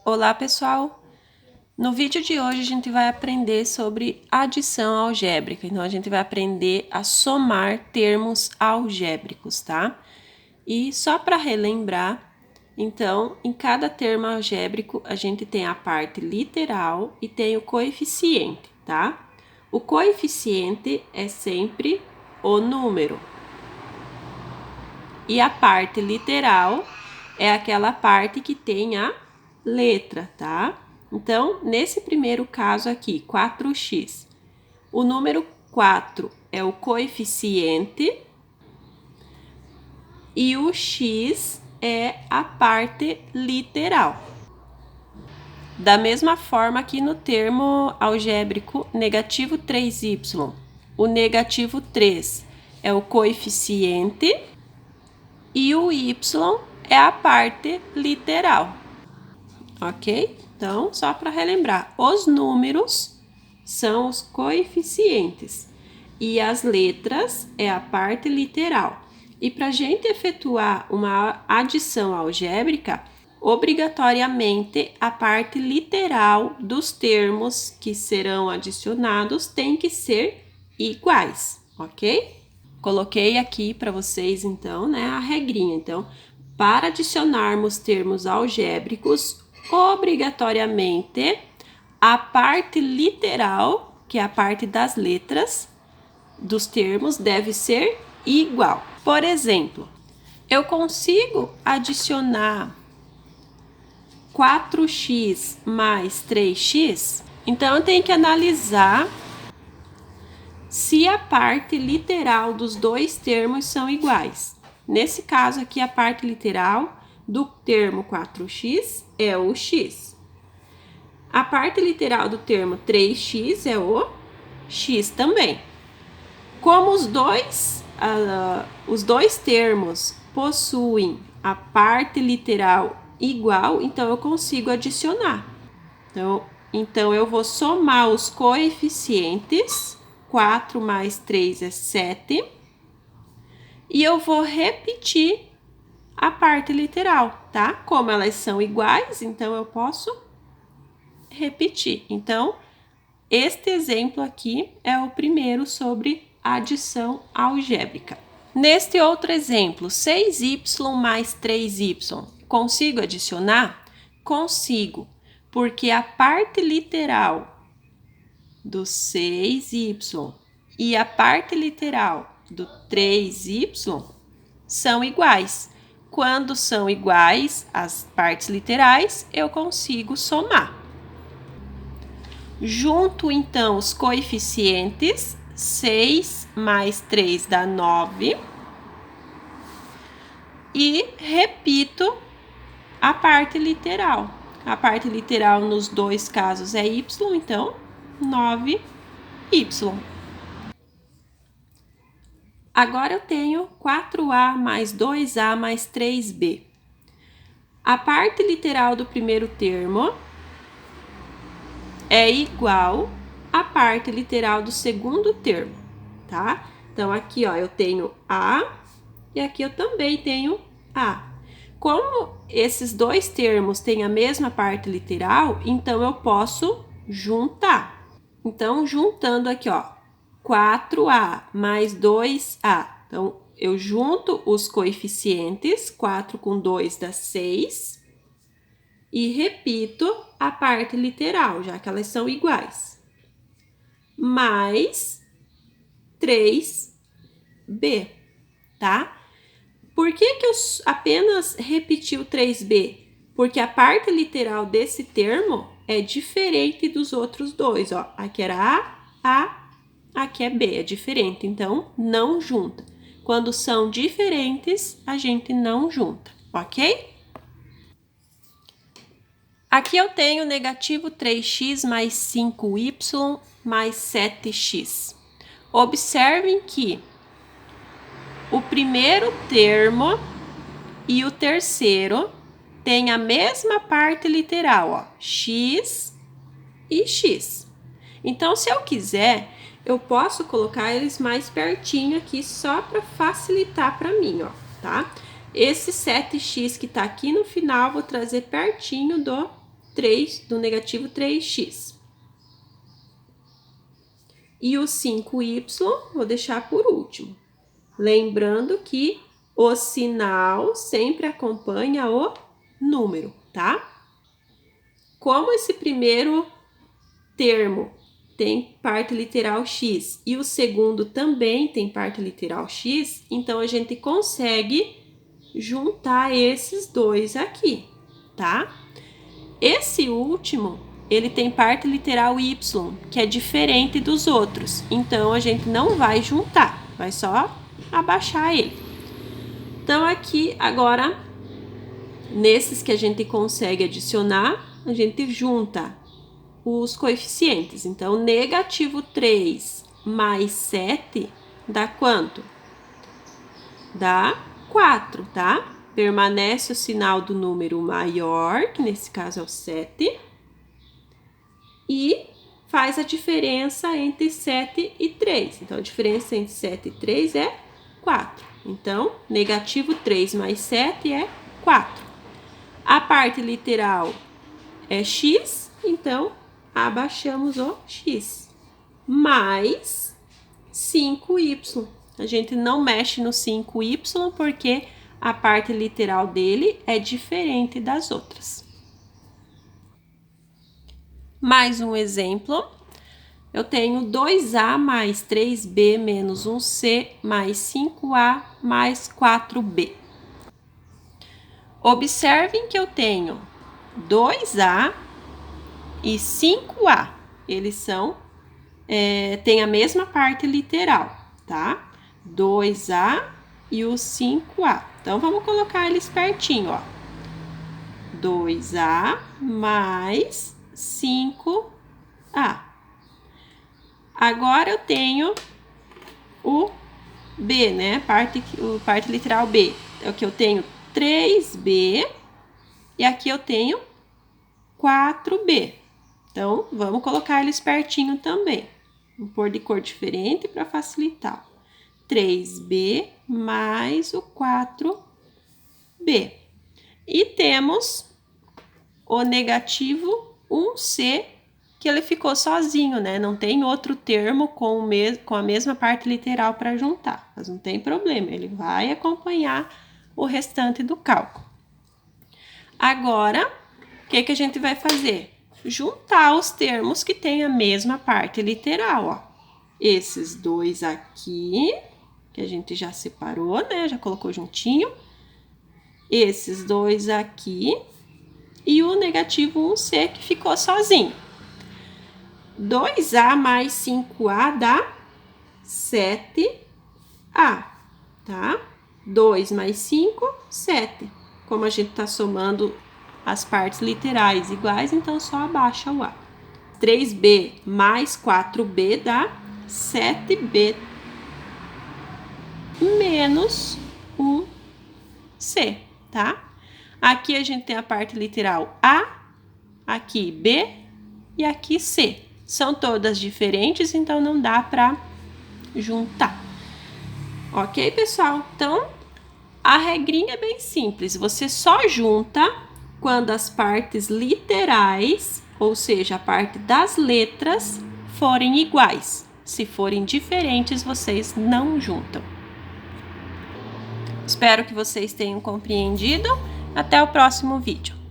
Olá, pessoal! No vídeo de hoje a gente vai aprender sobre adição algébrica. Então, a gente vai aprender a somar termos algébricos, tá? E só para relembrar, então, em cada termo algébrico a gente tem a parte literal e tem o coeficiente, tá? O coeficiente é sempre o número. E a parte literal é aquela parte que tem a letra, tá? Então, nesse primeiro caso aqui, 4x, o número 4 é o coeficiente e o x é a parte literal. Da mesma forma aqui no termo algébrico negativo 3y, o negativo 3 é o coeficiente e o y é a parte literal, ok? Então, só para relembrar, os números são os coeficientes e as letras é a parte literal. E para a gente efetuar uma adição algébrica, obrigatoriamente a parte literal dos termos que serão adicionados tem que ser iguais, ok? Coloquei aqui para vocês, então, né, a regrinha. Então, para adicionarmos termos algébricos, obrigatoriamente, a parte literal, que é a parte das letras dos termos, deve ser igual. Por exemplo, eu consigo adicionar 4x mais 3x? Então, eu tenho que analisar se a parte literal dos dois termos são iguais. Nesse caso aqui, a parte literal do termo 4x é o x. A parte literal do termo 3x é o x também. Como os dois termos possuem a parte literal igual, então eu consigo adicionar. Então eu vou somar os coeficientes. 4 mais 3 é 7. E eu vou repetir a parte literal, tá? Como elas são iguais, então eu posso repetir. Então, este exemplo aqui é o primeiro sobre adição algébrica. Neste outro exemplo, 6y mais 3y, consigo adicionar? Consigo, porque a parte literal do 6y e a parte literal do 3y são iguais. Quando são iguais as partes literais, eu consigo somar. Junto, então, os coeficientes, 6 mais 3 dá 9. E repito a parte literal. A parte literal nos dois casos é y, então 9y. Agora eu tenho 4a mais 2a mais 3b. A parte literal do primeiro termo é igual à parte literal do segundo termo, tá? Então, aqui, ó, eu tenho a e aqui eu também tenho a. Como esses dois termos têm a mesma parte literal, então eu posso juntar. Então, juntando aqui, ó, 4a mais 2a. Então, eu junto os coeficientes, 4 com 2 dá 6. E repito a parte literal, já que elas são iguais. Mais 3b, tá? Por que eu apenas repeti o 3b? Porque a parte literal desse termo é diferente dos outros dois, ó. Aqui era a, aqui é b, é diferente, então não junta. Quando são diferentes, a gente não junta, ok? Aqui eu tenho negativo 3x mais 5y mais 7x. Observem que o primeiro termo e o terceiro têm a mesma parte literal, ó, x e x. Então, se eu quiser, eu posso colocar eles mais pertinho aqui, só para facilitar para mim, ó, tá? Esse 7x que tá aqui no final, vou trazer pertinho do negativo 3x. E o 5y vou deixar por último. Lembrando que o sinal sempre acompanha o número, tá? Como esse primeiro termo tem parte literal x e o segundo também tem parte literal x, então a gente consegue juntar esses dois aqui, tá? Esse último, ele tem parte literal y, que é diferente dos outros, então a gente não vai juntar, vai só abaixar ele. Então aqui agora, nesses que a gente consegue adicionar, a gente junta os coeficientes. Então, negativo 3 mais 7 dá quanto? Dá 4, tá? Permanece o sinal do número maior, que nesse caso é o 7, e faz a diferença entre 7 e 3. Então, a diferença entre 7 e 3 é 4. Então, negativo 3 mais 7 é 4. A parte literal é x, então abaixamos o x, mais 5y. A gente não mexe no 5y porque a parte literal dele é diferente das outras. Mais um exemplo. Eu tenho 2a mais 3b menos 1c mais 5a mais 4b. Observem que eu tenho 2a e 5a. Eles são, tem a mesma parte literal, tá? 2a e o 5a. Então, vamos colocar eles pertinho, ó. 2a mais 5a. Agora eu tenho o b, né? Parte literal b. Aqui eu tenho 3b e aqui eu tenho 4b. Então, vamos colocar eles pertinho também. Vou pôr de cor diferente para facilitar. 3b mais o 4b. E temos o negativo 1c, que ele ficou sozinho, né? Não tem outro termo com a mesma parte literal para juntar. Mas não tem problema, ele vai acompanhar o restante do cálculo. Agora, o que a gente vai fazer? Juntar os termos que têm a mesma parte literal, ó. Esses dois aqui, que a gente já separou, né? Já colocou juntinho. Esses dois aqui. E o negativo 1c, que ficou sozinho. 2a mais 5a dá 7a, tá? 2 mais 5, 7. Como a gente tá somando as partes literais iguais, então só abaixa o A. 3b mais 4b dá 7b menos 1c, tá? Aqui a gente tem a parte literal A, aqui B e aqui C. São todas diferentes, então não dá para juntar. Ok, pessoal? Então, a regrinha é bem simples. Você só junta quando as partes literais, ou seja, a parte das letras, forem iguais. Se forem diferentes, vocês não juntam. Espero que vocês tenham compreendido. Até o próximo vídeo.